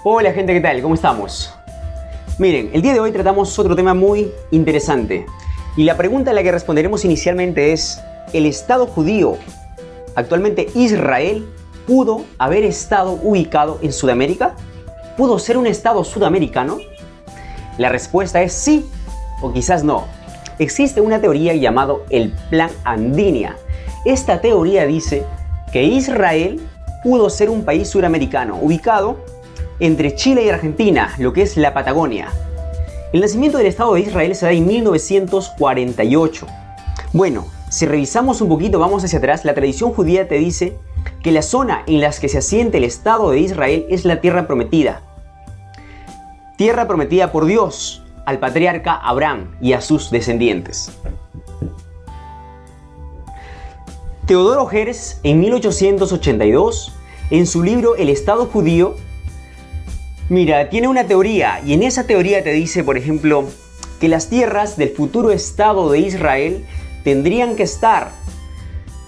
Hola gente, ¿qué tal? ¿Cómo estamos? Miren, el día de hoy tratamos otro tema muy interesante. Y la pregunta a la que responderemos inicialmente es: ¿el Estado judío, actualmente Israel, pudo haber estado ubicado en Sudamérica? ¿Pudo ser un Estado sudamericano? La respuesta es sí o quizás no. Existe una teoría llamada el Plan Andinia. Esta teoría dice que Israel pudo ser un país suramericano ubicado entre Chile y Argentina, lo que es la Patagonia. El nacimiento del Estado de Israel se da en 1948. Bueno, si revisamos un poquito, vamos hacia atrás, la tradición judía te dice que la zona en la que se asienta el Estado de Israel es la tierra prometida. Tierra prometida por Dios al patriarca Abraham y a sus descendientes. Teodoro Herz, en 1882, en su libro El Estado Judío, tiene una teoría, y en esa teoría te dice, por ejemplo, que las tierras del futuro Estado de Israel tendrían que estar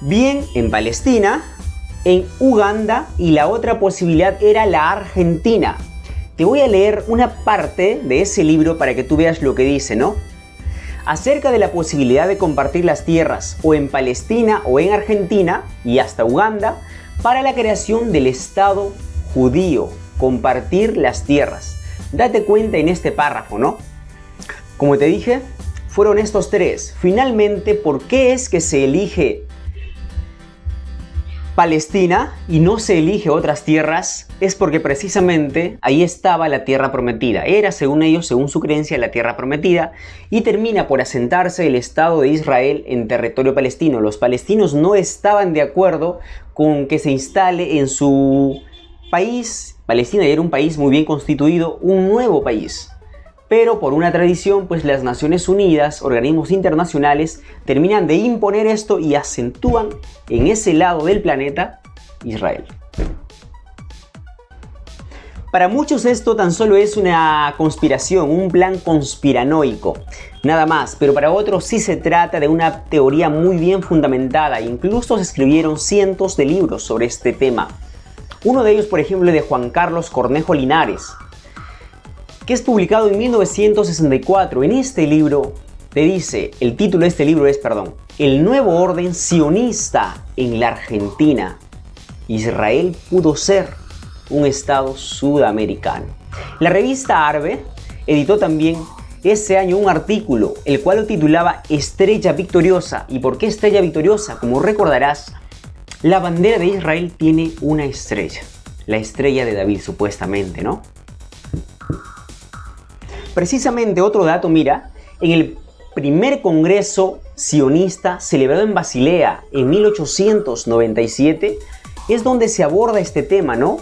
bien en Palestina, en Uganda, y la otra posibilidad era la Argentina. Te voy a leer una parte de ese libro para que tú veas lo que dice, ¿no? Acerca de la posibilidad de compartir las tierras o en Palestina o en Argentina y hasta Uganda para la creación del Estado judío. Compartir las tierras. Date cuenta en este párrafo, ¿no? Como te dije, fueron estos tres. Finalmente, ¿por qué es que se elige Palestina y no se elige otras tierras? Es porque precisamente ahí estaba la tierra prometida. Era, según ellos, según su creencia, la tierra prometida, y termina por asentarse el Estado de Israel en territorio palestino. Los palestinos no estaban de acuerdo con que se instale en su país. Palestina ya era un país muy bien constituido, un nuevo país. Pero por una tradición, pues las Naciones Unidas, organismos internacionales, terminan de imponer esto y acentúan en ese lado del planeta Israel. Para muchos esto tan solo es una conspiración, un plan conspiranoico, nada más, pero para otros sí se trata de una teoría muy bien fundamentada. Incluso se escribieron cientos de libros sobre este tema. Uno de ellos, por ejemplo, es de Juan Carlos Cornejo Linares, que es publicado en 1964. En este libro te dice, el título de este libro es, El nuevo orden sionista en la Argentina. Israel pudo ser un Estado sudamericano. La revista Arbe editó también ese año un artículo, el cual lo titulaba Estrella Victoriosa. ¿Y por qué Estrella Victoriosa? Como recordarás, la bandera de Israel tiene una estrella, la estrella de David supuestamente, ¿no? Precisamente otro dato, en el primer congreso sionista celebrado en Basilea en 1897 es donde se aborda este tema, ¿no?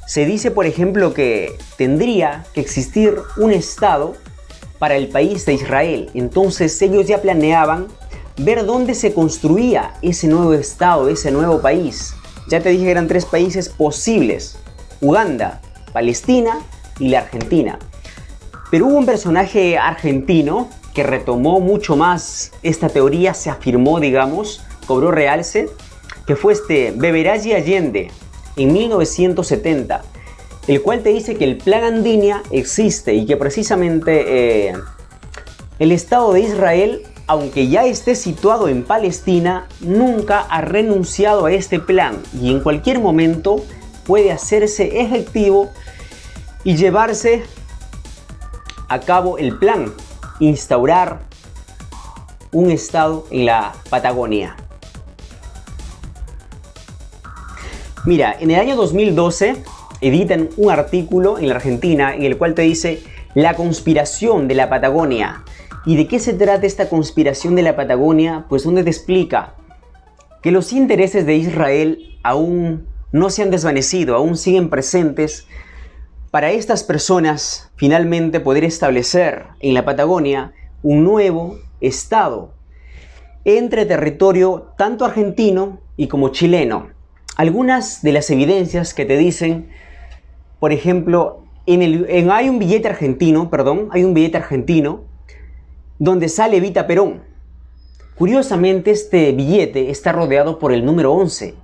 Se dice, por ejemplo, que tendría que existir un Estado para el país de Israel. Entonces ellos ya planeaban ver dónde se construía ese nuevo Estado, ese nuevo país. Ya te dije que eran tres países posibles: Uganda, Palestina y la Argentina. Pero hubo un personaje argentino que retomó mucho más esta teoría, se afirmó, cobró realce, que fue Beberaye Allende en 1970, el cual te dice que el Plan Andinia existe y que precisamente el Estado de Israel, aunque ya esté situado en Palestina, nunca ha renunciado a este plan y en cualquier momento puede hacerse efectivo y llevarse a cabo el plan, instaurar un Estado en la Patagonia. En el año 2012 editan un artículo en la Argentina en el cual te dice la conspiración de la Patagonia. ¿Y de qué se trata esta conspiración de la Patagonia? Pues donde te explica que los intereses de Israel aún no se han desvanecido, aún siguen presentes para estas personas finalmente poder establecer en la Patagonia un nuevo Estado entre territorio tanto argentino y como chileno. Algunas de las evidencias que te dicen, por ejemplo, hay un billete argentino donde sale Evita Perón. Curiosamente, este billete está rodeado por el número 11.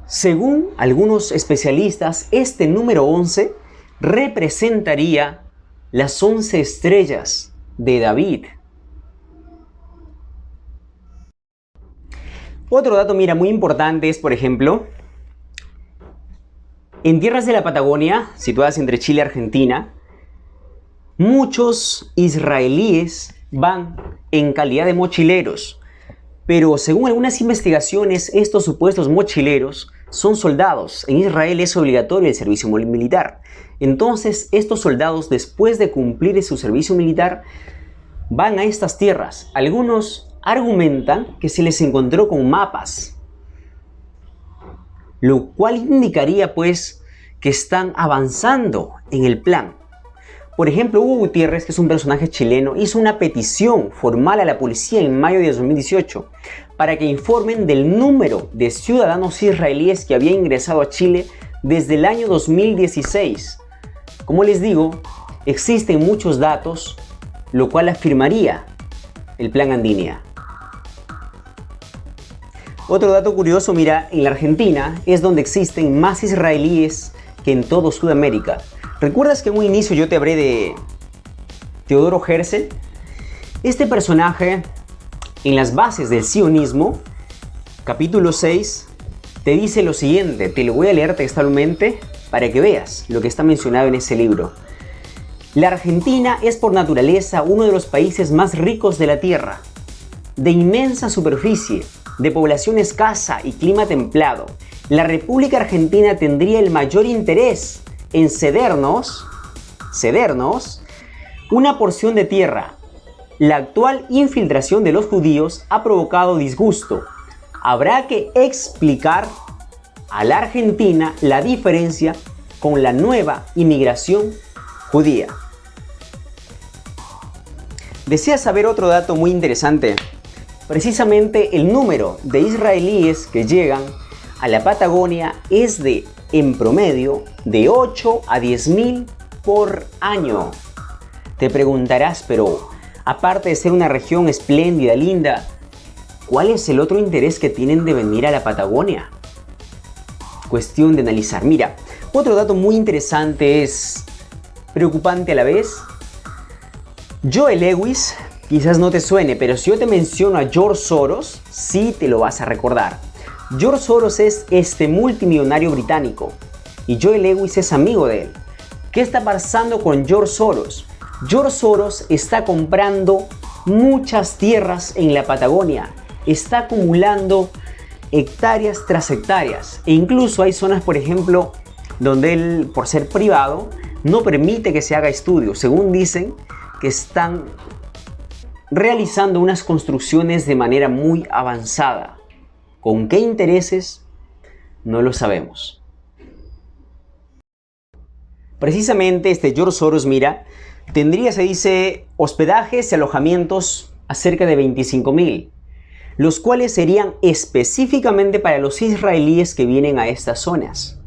Según algunos especialistas, este número 11 representaría las 11 estrellas de David. Otro dato, mira, muy importante es, por ejemplo, en tierras de la Patagonia, situadas entre Chile y Argentina, muchos israelíes van en calidad de mochileros, pero según algunas investigaciones, estos supuestos mochileros son soldados. En Israel es obligatorio el servicio militar. Entonces, estos soldados, después de cumplir su servicio militar, van a estas tierras. Algunos argumentan que se les encontró con mapas, lo cual indicaría pues que están avanzando en el plan. Por ejemplo, Hugo Gutiérrez, que es un personaje chileno, hizo una petición formal a la policía en mayo de 2018 para que informen del número de ciudadanos israelíes que habían ingresado a Chile desde el año 2016. Como les digo, existen muchos datos, lo cual afirmaría el Plan Andinia. Otro dato curioso, mira, en la Argentina es donde existen más israelíes que en todo Sudamérica. ¿Recuerdas que en un inicio yo te hablé de Teodoro Herzl? Este personaje, en las bases del sionismo, capítulo 6, te dice lo siguiente, te lo voy a leer textualmente para que veas lo que está mencionado en ese libro. La Argentina es por naturaleza uno de los países más ricos de la Tierra, de inmensa superficie, de población escasa y clima templado. La República Argentina tendría el mayor interés en cedernos una porción de tierra. La actual infiltración de los judíos ha provocado disgusto. Habrá que explicar a la Argentina la diferencia con la nueva inmigración judía. ¿Deseas saber otro dato muy interesante? Precisamente el número de israelíes que llegan a la Patagonia es en promedio, de 8 a 10.000 por año. Te preguntarás, pero aparte de ser una región espléndida, linda, ¿cuál es el otro interés que tienen de venir a la Patagonia? Cuestión de analizar. Mira, otro dato muy interesante es preocupante a la vez. Joel Lewis, quizás no te suene, pero si yo te menciono a George Soros, sí te lo vas a recordar. George Soros es este multimillonario británico y Joel Lewis es amigo de él. ¿Qué está pasando con George Soros? George Soros está comprando muchas tierras en la Patagonia, está acumulando hectáreas tras hectáreas e incluso hay zonas, por ejemplo, donde él, por ser privado, no permite que se haga estudio. Según dicen, que están realizando unas construcciones de manera muy avanzada. ¿Con qué intereses? No lo sabemos. Precisamente George Soros, mira, tendría, se dice, hospedajes y alojamientos a cerca de 25.000, los cuales serían específicamente para los israelíes que vienen a estas zonas.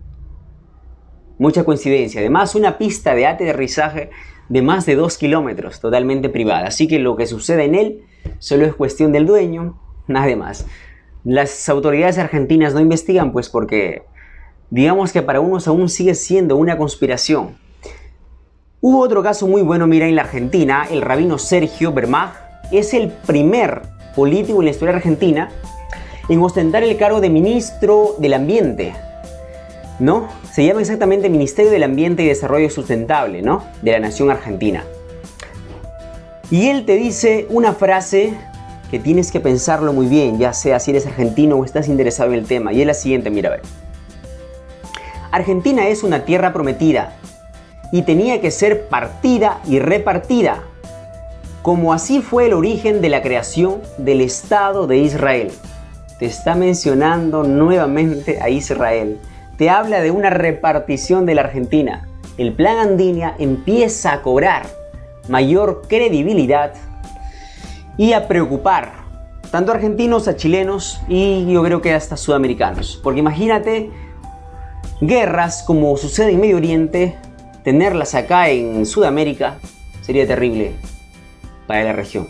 Mucha coincidencia. Además, una pista de aterrizaje de más de 2 kilómetros, totalmente privada. Así que lo que sucede en él solo es cuestión del dueño, nada más. Las autoridades argentinas no investigan, pues porque digamos que para unos aún sigue siendo una conspiración. Hubo otro caso muy bueno, mira, en la Argentina, el rabino Sergio Bermaj es el primer político en la historia argentina en ostentar el cargo de ministro del Ambiente, ¿no? Se llama exactamente Ministerio del Ambiente y Desarrollo Sustentable, ¿no? De la nación argentina. Y él te dice una frase que tienes que pensarlo muy bien, ya sea si eres argentino o estás interesado en el tema. Y es la siguiente, mira, a ver. Argentina es una tierra prometida y tenía que ser partida y repartida, como así fue el origen de la creación del Estado de Israel. Te está mencionando nuevamente a Israel. Te habla de una repartición de la Argentina. El Plan Andinia empieza a cobrar mayor credibilidad y a preocupar tanto a argentinos, a chilenos y yo creo que hasta sudamericanos. Porque imagínate guerras como sucede en Medio Oriente, tenerlas acá en Sudamérica sería terrible para la región.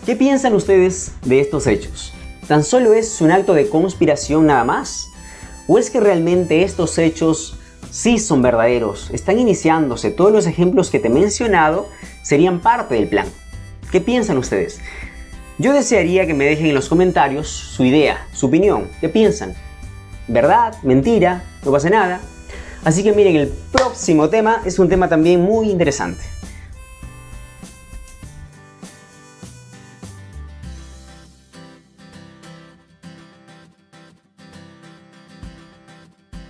¿Qué piensan ustedes de estos hechos? ¿Tan solo es un acto de conspiración nada más? ¿O es que realmente estos hechos sí son verdaderos? ¿Están iniciándose? Todos los ejemplos que te he mencionado serían parte del plan. ¿Qué piensan ustedes? Yo desearía que me dejen en los comentarios su idea, su opinión. ¿Qué piensan? ¿Verdad? ¿Mentira? ¿No pasa nada? Así que miren, el próximo tema es un tema también muy interesante.